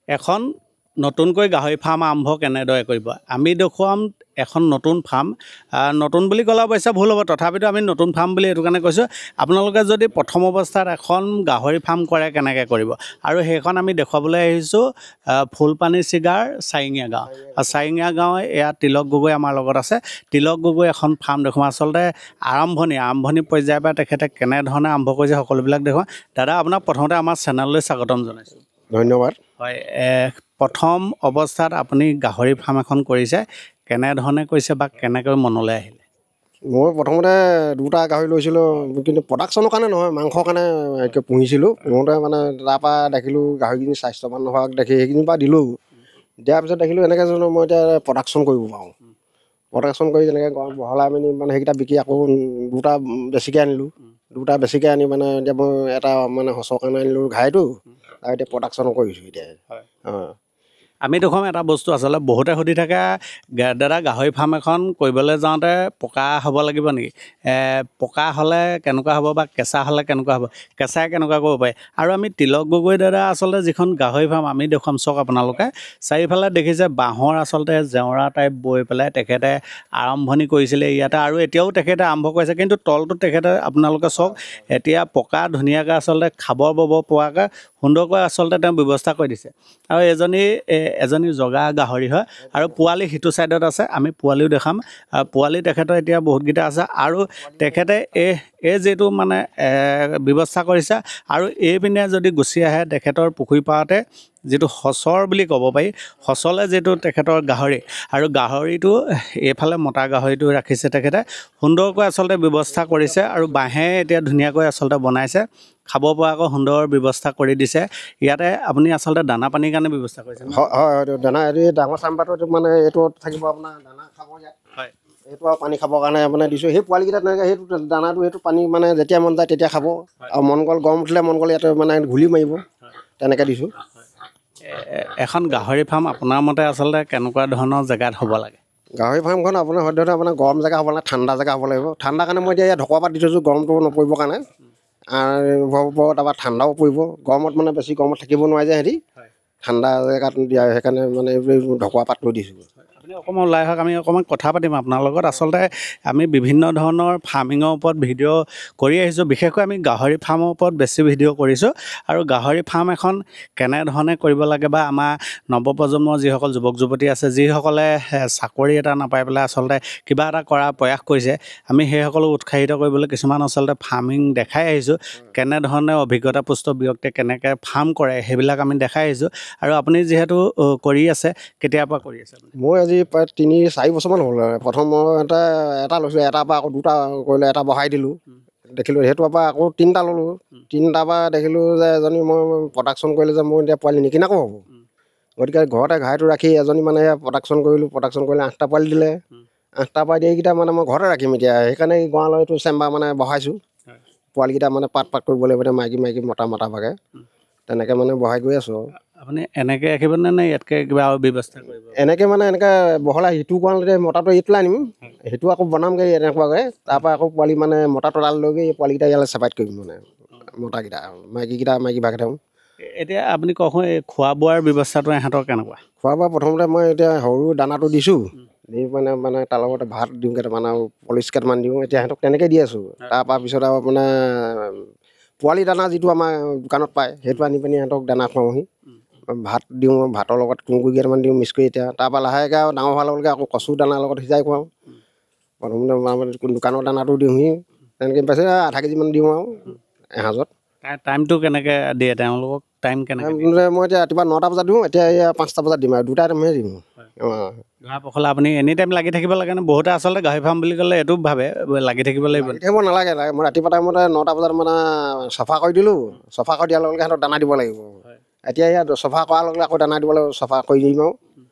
এখন নতুনকৈ গাহৰি ফাৰ্ম আৰম্ভ কেনেদৰে কৰিব আমি দেখুৱাম এখন নতুন ফাৰ্ম নতুন বুলি ক'লে অৱশ্যে ভুল হ'ব তথাপিতো আমি নতুন ফাৰ্ম বুলি এইটো কাৰণে কৈছোঁ আপোনালোকে যদি প্ৰথম অৱস্থাত এখন গাহৰি ফাৰ্ম কৰে কেনেকৈ কৰিব আৰু সেইখন আমি দেখুৱাবলৈ আহিছোঁ ফুলপানী চিগাৰ চাৰিঙীয়া গাঁও আৰু চাৰিঙীয়া গাঁৱে এয়া তিলক গগৈ আমাৰ লগত আছে তিলক গগৈ এখন ফাৰ্ম দেখুৱাম আচলতে আৰম্ভণি পৰ্যায়ৰ পৰা তেখেতে কেনেধৰণে আৰম্ভ কৰিছে সকলোবিলাক দেখুৱাম দাদা আপোনাক প্ৰথমতে আমাৰ চেনেললৈ স্বাগতম জনাইছোঁ ধন্যবাদ হয় প্ৰথম অৱস্থাত আপুনি গাহৰি ফাৰ্ম এখন কৰিছে কেনেধৰণে কৰিছে বা কেনেকৈ মনলৈ আহিলে মই প্ৰথমতে দুটা গাহৰি লৈছিলোঁ কিন্তু প্ৰডাকশ্যনৰ কাৰণে নহয় মাংসৰ কাৰণে পুহিছিলোঁ পুহোঁতে মানে তাৰপৰা দেখিলোঁ গাহৰিখিনি স্বাস্থ্যৱান নোহোৱাক দেখি সেইখিনিৰ পৰা দিলোঁ দিয়াৰ পিছত দেখিলোঁ এনেকৈ জানো মই এতিয়া প্ৰডাকশ্যন কৰিব পাৰোঁ প্ৰডাকশ্যন কৰি তেনেকৈ বহলাই মেলি মানে সেইকেইটা বিকি আকৌ দুটা বেছিকৈ আনিলোঁ দুটা বেছিকৈ আনি মানে এতিয়া মই এটা মানে সঁচৰ কাৰণে আনিলোঁ ঘাইটো আৰু এতিয়া প্ৰডাকশ্যন কৰিছোঁ এতিয়া অঁ আমি দেখোন এটা বস্তু আচলতে বহুতে সুধি থাকে দাদা গাহৰি ফাৰ্ম এখন কৰিবলৈ যাওঁতে পকা হ'ব লাগিব নেকি পকা হ'লে কেনেকুৱা হ'ব বা কেঁচা হ'লে কেনেকুৱা হ'ব কেঁচাই কেনেকুৱা কৰিব পাৰি আৰু আমি তিলক গগৈ দাদা আচলতে যিখন গাহৰি ফাৰ্ম আমি দেখুৱাম চাওক আপোনালোকে চাৰিওফালে দেখিছে বাঁহৰ আচলতে জেওৰা টাইপ বৈ পেলাই তেখেতে আৰম্ভণি কৰিছিলে ইয়াতে আৰু এতিয়াও তেখেতে আৰম্ভ কৰিছে কিন্তু তলটো তেখেতে আপোনালোকে চাওক এতিয়া পকা ধুনীয়াকৈ আচলতে খাব বব পৰাকৈ সুন্দৰকৈ আচলতে তেওঁ ব্যৱস্থা কৰি দিছে আৰু এজনী জগা গাহৰি হয় আৰু পোৱালি সিটো ছাইডত আছে আমি পোৱালিও দেখাম পোৱালি তেখেতৰ এতিয়া বহুতকেইটা আছে আৰু তেখেতে এই যিটো মানে ব্যৱস্থা কৰিছে আৰু এইপিনে যদি গুচি আহে তেখেতৰ পুখুৰী পাৰতে যিটো সচৰ বুলি ক'ব পাৰি সচলে যিটো তেখেতৰ গাহৰি আৰু গাহৰিটো এইফালে মতা গাহৰিটো ৰাখিছে তেখেতে সুন্দৰকৈ আচলতে ব্যৱস্থা কৰিছে আৰু বাঁহে এতিয়া ধুনীয়াকৈ আচলতে বনাইছে খাব পৰাকৈ সুন্দৰ ব্যৱস্থা কৰি দিছে ইয়াতে আপুনি আচলতে দানা পানীৰ কাৰণে ব্যৱস্থা কৰিছে হয় দানা এই ডাঙৰ চাম্বাৰটো মানে এইটো থাকিব আপোনাৰ দানা খাব ইয়াত হয় এইটো আৰু পানী খাবৰ কাৰণে মানে দিছোঁ সেই পোৱালিকেইটা তেনেকৈ সেইটো দানাটো সেইটো পানী মানে যেতিয়া মন যায় তেতিয়া খাব আৰু মন গ'ল গৰম উঠিলে মন গ'ল ইয়াতে মানে ঘূলি মাৰিব তেনেকৈ দিছোঁ এখন গাহৰি ফাৰ্ম আপোনাৰ মতে আচলতে কেনেকুৱা ধৰণৰ জেগাত হ'ব লাগে গাহৰি ফাৰ্মখন আপোনাৰ সদ্যহতে আপোনাৰ গৰম জেগা হ'ব লাগে ঠাণ্ডা জেগা হ'ব লাগিব ঠাণ্ডা কাৰণে মই এতিয়া ঢকুৱা পাত দি থৈছোঁ গৰমটো নপৰিবৰ কাৰণে তাৰপৰা ঠাণ্ডাও পৰিব গৰমত মানে বেছি গৰমত থাকিব নোৱাৰে যে সিহঁতি ঠাণ্ডা জেগাত দিয়া সেইকাৰণে মানে এইবোৰ ঢকুৱা পাত লৈ দিছোঁ আপুনি অকণমান ওলাই আহক আমি অকণমান কথা পাতিম আপোনাৰ লগত আচলতে আমি বিভিন্ন ধৰণৰ ফাৰ্মিঙৰ ওপৰত ভিডিঅ' কৰি আহিছোঁ বিশেষকৈ আমি গাহৰি ফাৰ্মৰ ওপৰত বেছি ভিডিঅ' কৰিছোঁ আৰু গাহৰি ফাৰ্ম এখন কেনেধৰণে কৰিব লাগে বা আমাৰ নৱপ্ৰজন্মৰ যিসকল যুৱক যুৱতী আছে যিসকলে চাকৰি এটা নাপাই পেলাই আচলতে কিবা এটা কৰাৰ প্ৰয়াস কৰিছে আমি সেইসকলক উৎসাহিত কৰিবলৈ কিছুমান আচলতে ফাৰ্মিং দেখাই আহিছোঁ কেনেধৰণে অভিজ্ঞতাপুষ্ট ব্যক্তিয়ে কেনেকৈ ফাৰ্ম কৰে সেইবিলাক আমি দেখাই আহিছোঁ আৰু আপুনি যিহেতু কৰি আছে কেতিয়াৰ পৰা কৰি আছে মই আজি প্ৰায় 3-4 বছৰমান হ'ল প্ৰথম মই এটা লৈছোঁ এটাৰ পৰা আকৌ দুটা কৰিলে এটা বহাই দিলোঁ দেখিলোঁ সেইটোৰ পৰা আকৌ 3টা ল'লোঁ 3টাৰ পৰা দেখিলোঁ যে এজনী মই প্ৰডাকশ্যন কৰিলে যে মোৰ এতিয়া পোৱালি নিকিনাকো হ'ব গতিকে ঘৰতে ঘাইটো ৰাখি এজনী মানে প্ৰডাকশ্যন কৰিলোঁ প্ৰডাকশ্যন কৰিলে 8টা পোৱালি দিলে 8টাৰ পৰা দিয়ে এইকেইটা মানে মই ঘৰতে ৰাখিম এতিয়া সেইকাৰণে গঁৰালৰ এইটো চেম্বাৰ মানে বহাইছোঁ পোৱালিকেইটা মানে পাত কৰিব লাগিব এতিয়া মাইকী মতা ভাগে তেনেকৈ মানে বহাই গৈ আছোঁ আপুনি এনেকৈ ৰাখিবনে নে ইয়াতকৈ কিবা আৰু ব্যৱস্থা কৰিব এনেকৈ মানে এনেকৈ বহলাই সিটো গঁৰালতে মতাটো এইটোলৈ আনিম সেইটো আকৌ বনামগৈ এনেকুৱাকৈ তাৰপৰা আকৌ পোৱালি মানে মতা তলাল লৈগৈ এই পোৱালিকেইটা ইয়ালৈ ছেপাৰেট কৰিম মানে মতাকেইটা মাইকী ভাগে থ'ম এতিয়া আপুনি কওকচোন এই খোৱা বোৱাৰ ব্যৱস্থাটো ইহঁতৰ কেনেকুৱা খোৱা বোৱা প্ৰথমতে মই এতিয়া সৰু দানাটো দিছোঁ দি মানে তাৰ লগতে ভাত দিওঁ কেইটামান আৰু পলিচ কেইটামান দিওঁ এতিয়া সিহঁতক তেনেকৈ দি আছোঁ তাৰপৰা পিছত আৰু মানে পোৱালি দানা যিটো আমাৰ দোকানত পায় সেইটো আনি পিনি সিহঁতক দানা খুৱাওঁহি ভাত দিওঁ ভাতৰ লগত তুঁহগুৰি কেইটামান দিওঁ মিক্স কৰি এতিয়া তাৰপৰা লাহেকৈ আৰু ডাঙৰ হোৱাৰ লগে আকৌ কচু দানাৰ লগত সিজাই খুৱাওঁ প্ৰথমতে দোকানৰ দানাটো দিওঁহি তেনেকৈ পাইছে আধা কেজিমান দিওঁ আৰু এসাঁজত টাইমটো কেনেকৈ দিয়ে তেওঁলোকক টাইম কেনেকৈ মই এতিয়া ৰাতিপুৱা 9টা বজাত দিওঁ এতিয়া এয়া 5টা বজাত দিম আৰু 2টা টাইমহে দিম ধৰা পখলা আপুনি এনি টাইম লাগি থাকিব লাগে নে বহুতে আচলতে গাহৰি ফাৰ্ম বুলি ক'লে এইটো ভাবে লাগি থাকিব লাগিব থাকিব নালাগে মই ৰাতিপুৱা টাইমতে 9টা বজাত মানে চফা কৰি দিলোঁ চফা কৰি দিয়াৰ লগে লগে সিহঁতক দানা দিব লাগিব এতিয়া ইয়াত চফা কৰাৰ লগে লগে আকৌ দানা দিব লাগিব চফা কৰি দিম আৰু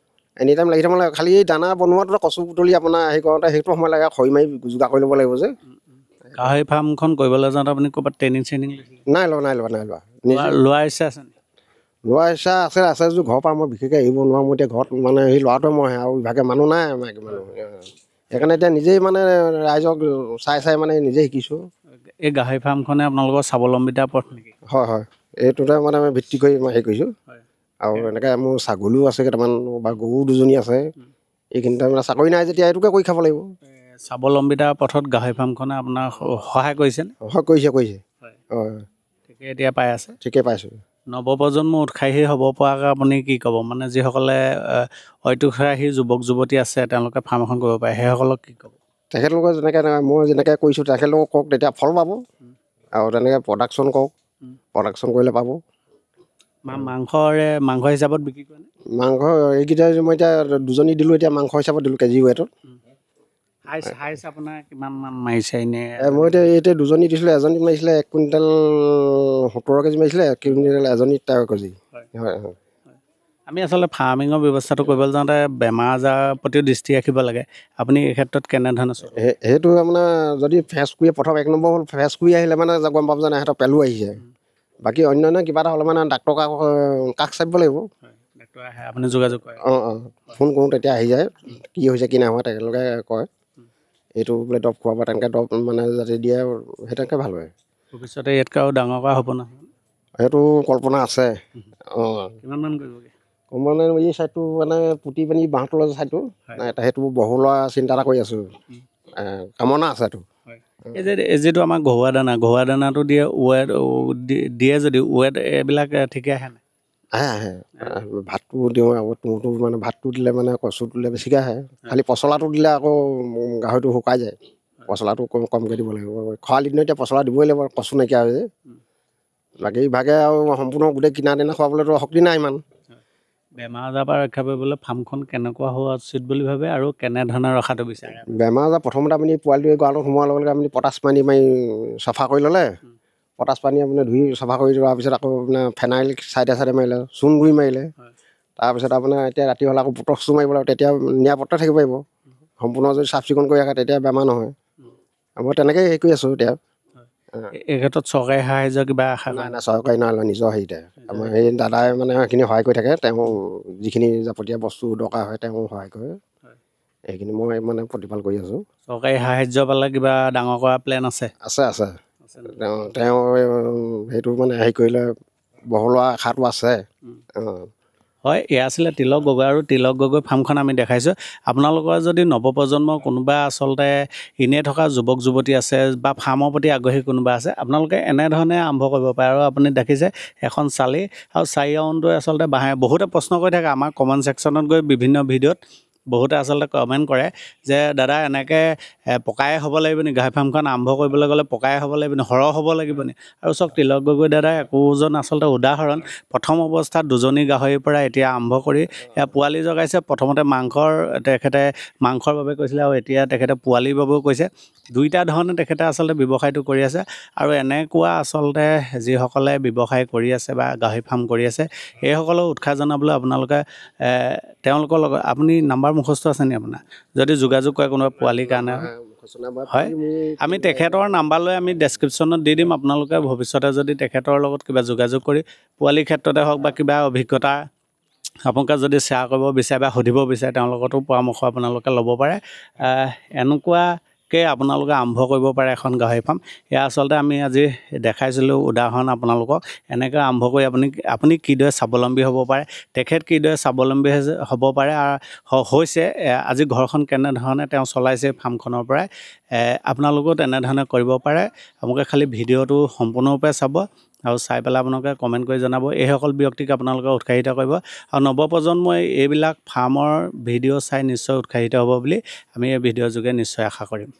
এনি টাইম লাগি থাকিব লাগে খালি এই দানা বনোৱাটো কচু বুটলি আপোনাৰ হেৰি কৰোঁতে সেইটো সময় লাগে খৰি মাৰি যোগাৰ কৰি ল'ব লাগিব যে গাহৰি ফাৰ্মখন কৰিবলৈ যাওঁতে আপুনি ক'ৰবাত ট্ৰেইনিং নাই লোৱা লোৱাৰ ইচ্ছা আছে লোৱা ইচ্ছা আছে যদি ঘৰৰ পৰা মই বিশেষকৈ এৰিব নোৱাৰোঁ মই এতিয়া ঘৰত মানে সেই ল'ৰাটোৱে মই আৰু ইভাগে মানুহ নাই মাইকী মানুহ সেইকাৰণে এতিয়া নিজেই মানে ৰাইজক চাই মানে নিজে শিকিছোঁ এই গাহৰি ফাৰ্মখনে আপোনালোকৰ স্বাৱলম্বিতাৰ পথ নেকি হয় এইটোতে মানে আমি ভিত্তি কৰি মই হেৰি কৰিছোঁ আৰু এনেকৈ মোৰ ছাগলীও আছে কেইটামান বা গৰু দুজনী আছে এইখিনিতে মানে চাকৰি নাই যেতিয়া এইটোকে কৰি খাব লাগিব স্বাৱলম্বিতাৰ পথত গাহৰি ফাৰ্মখনে আপোনাৰ সহায় কৰিছেনে? হয় কৰিছে হয় ঠিকে এতিয়া পাই আছে ঠিকে পাইছোঁ নৱপ্ৰজন্ম উৎসাহী হ'ব পৰাকৈ আপুনি কি ক'ব মানে যিসকলে ঐতিহ্যবাহী যুৱক যুৱতী আছে তেওঁলোকে ফাৰ্ম এখন কৰিব পাৰে সেইসকলক কি ক'ব? তেখেতলোকে যেনেকৈ মই যেনেকৈ কৰিছোঁ তেখেতলোকক কওক তেতিয়া ফল পাব আৰু তেনেকৈ প্ৰডাকশ্যন কৰক প্ৰডাকশ্যন কৰিলে পাব মাংস হিচাপত বিক্ৰী কৰে মাংস এইকেইটা মই এতিয়া দুজনী দিলোঁ এতিয়া মাংস হিচাপত দিলোঁ কেজি ৱেটত হাইচ আপোনাৰ কিমান মান মাৰিছে এনেই? মই এতিয়া দুজনী দিছিলোঁ এজনী মাৰিছিলে 1 কুইণ্টেল 70 কেজি মাৰিছিলে 1 কুইণ্টেল এজনী 13 কেজি হয় আমি আচলতে ফাৰ্মিঙৰ ব্যৱস্থাটো কৰিবলৈ যাওঁতে বেমাৰ আজাৰৰ প্ৰতিও দৃষ্টি ৰাখিব লাগে আপুনি এই ক্ষেত্ৰত কেনেধৰণে সেইটো আপোনাৰ যদি ফেঁচকুৰি প্ৰথম 1 নম্বৰ হ'ল ফেঁচকুৰি আহিলে মানে গম পাব যে সিহঁতৰ পেলু আহিছে বাকী অন্য কিবা এটা হ'লে মানে ডাক্তৰ কাষ চাপিব লাগিব ডাক্তৰ আহে আপুনি যোগাযোগ কৰে ফোন কৰোঁ তেতিয়া আহি যায় কি হৈছে কি নাই হোৱা তেখেতলোকে কয় এইটো বোলে দৰৱ খোৱাব তেনেকৈ দৰৱ মানে যাতে দিয়ে সেই তেনেকৈ ভাল হয় ভৱিষ্যতে ইয়াতকৈ আৰু ডাঙৰ কৰা হ'ব নহয় সেইটো কল্পনা আছে কিমান মান কৰিবগৈ মানে এই ছাইডটো মানে পুতি পানি বাঁহতলৰ ছাইডটো সেইটো বহলোৱা চিন্তা এটা কৰি আছোঁ কামনা আছে এইটো এই যিটো আমাৰ ঘৰুৱা দানাটো দিয়ে ৱেট দিয়ে যদি ৱেট এইবিলাক ঠিকে আহে নাই? আহে ভাতটো দিওঁ আকৌ তুঁহটো মানে ভাতটো দিলে মানে কচু দিলে বেছিকৈ আহে খালি পচলাটো দিলে আকৌ গাহৰিটো শুকাই যায় পচলাটো কমকৈ দিব লাগিব খৰালি দিনত এতিয়া পচলা দিবই লাগিব কচু নাইকিয়া হৈ যায় বাকী ইভাগে আৰু সম্পূৰ্ণ গোটেই কিনা দিনা খোৱাবলৈতো শক্তি নাই ইমান বেমাৰ আজাৰৰ পৰা ৰক্ষা কৰিবলৈ ফাৰ্মখন কেনেকুৱা হোৱা উচিত বুলি ভাবে আৰু কেনেধৰণে ৰখাটো বিচাৰে? বেমাৰ আজাৰ প্ৰথমতে আপুনি পোৱালিটোৱে গঁৰালত সোমোৱাৰ লগে লগে আপুনি পটাছ পানী মাৰি চাফা কৰি ল'লে পটাছ পানী আপুনি ধুই চাফা কৰি লোৱাৰ পিছত আকৌ আপোনাৰ ফেনাইল চাইডে মাৰিলে চূণ গুড়ি মাৰিলে তাৰপিছত আপোনাৰ এতিয়া ৰাতি হ'লে আকৌ পটক্সটো মাৰিব লাগিব তেতিয়া নিৰাপত্তা থাকিব পাৰিব সম্পূৰ্ণ যদি চাফ চিকুণ কৰি ৰাখে তেতিয়া বেমাৰ নহয় মই তেনেকৈ হেৰি কৰি আছোঁ এতিয়া এই ক্ষেত্ৰত চৰকাৰী সাহাৰ্য কিবা আশা নাই চৰকাৰী নাই নিজৰ হেৰিতে আমাৰ সেই দাদাই মানে সেইখিনি সহায় কৰি থাকে তেওঁ যিখিনি যাৱতীয় বস্তু দৰকাৰ হয় তেওঁ সহায় কৰে এইখিনি মই মানে প্ৰতিপাল কৰি আছোঁ চৰকাৰী সাহাৰ্য পালে কিবা ডাঙৰ কৰা প্লেন আছে তেওঁ সেইটো মানে হেৰি কৰিলে বহলোৱা আশাটো আছে হয় এয়া আছিলে তিলক গগৈ আৰু তিলক গগৈ ফাৰ্মখন আমি দেখাইছোঁ আপোনালোকৰ যদি নৱপ্ৰজন্মৰ কোনোবা আচলতে এনেই থকা যুৱক যুৱতী আছে বা ফাৰ্মৰ প্ৰতি আগ্ৰহী কোনোবা আছে আপোনালোকে এনেধৰণে আৰম্ভ কৰিব পাৰে আৰু আপুনি দেখিছে এখন চালি আৰু 4 ৰাউণ্ডটোৱে আচলতে বাঁহে বহুতে প্ৰশ্ন কৰি থাকে আমাৰ কমেণ্ট ছেকশ্যনত গৈ বিভিন্ন ভিডিঅ'ত বহুতে আচলতে কমেণ্ট কৰে যে দাদা এনেকৈ পকাই হ'ব লাগিব নি গাহৰি ফাৰ্মখন আৰম্ভ কৰিবলৈ গ'লে পকাই হ'ব লাগিব নি সৰহ হ'ব লাগিব নি আৰু চাওক তিলক গগৈ দাদাই একোজন আচলতে উদাহৰণ প্ৰথম অৱস্থাত দুজনী গাহৰিৰ পৰা এতিয়া আৰম্ভ কৰি পোৱালি জগাইছে প্ৰথমতে তেখেতে মাংসৰ বাবে কৈছিলে আৰু এতিয়া তেখেতে পোৱালিৰ বাবেও কৈছে দুইটা ধৰণে তেখেতে আচলতে ব্যৱসায়টো কৰি আছে আৰু এনেকুৱা আচলতে যিসকলে ব্যৱসায় কৰি আছে বা গাহৰি ফাৰ্ম কৰি আছে এইসকলক উৎসাহ জনাবলৈ আপোনালোকে তেওঁলোকৰ লগত আপুনি নাম্বাৰ মুখস্থ আছে নি আপোনাৰ যদি যোগাযোগ কৰে কোনোবা পোৱালিৰ কাৰণে হয় আমি তেখেতৰ নাম্বাৰ লৈ আমি ডেছক্ৰিপশ্যনত দি দিম আপোনালোকে ভৱিষ্যতে যদি তেখেতৰ লগত কিবা যোগাযোগ কৰি পোৱালিৰ ক্ষেত্ৰতে হওক বা কিবা অভিজ্ঞতা আপোনালোকে যদি শ্বেয়াৰ কৰিব বিচাৰে বা সুধিব বিচাৰে তেওঁলোকতো পৰামৰ্শ আপোনালোকে ল'ব পাৰে এনেকুৱাকৈ আপোনালোকে আৰম্ভ কৰিব পাৰে এখন গাহৰি ফাৰ্ম এয়া আচলতে আমি আজি দেখাইছিলোঁ উদাহৰণ আপোনালোকক এনেকৈ আৰম্ভ কৰি আপুনি কিদৰে স্বাৱলম্বী হ'ব পাৰে তেখেত কিদৰে স্বাৱলম্বী হ'ব পাৰে আৰু হৈছে আজি ঘৰখন কেনেধৰণে তেওঁ চলাইছে ফাৰ্মখনৰ পৰাই আপোনালোকেও তেনেধৰণে কৰিব পাৰে আপোনালোকে খালি ভিডিঅ'টো সম্পূৰ্ণৰূপে চাব আৰু চাই পেলাই আপোনালোকে কমেণ্ট কৰি জনাব এইসকল ব্যক্তিক আপোনালোকে উৎসাহিত কৰিব আৰু নৱপ্ৰজন্মই এইবিলাক ফাৰ্মৰ ভিডিঅ' চাই নিশ্চয় উৎসাহিত হ'ব বুলি আমি এই ভিডিঅ'ৰ যোগে নিশ্চয় আশা কৰিম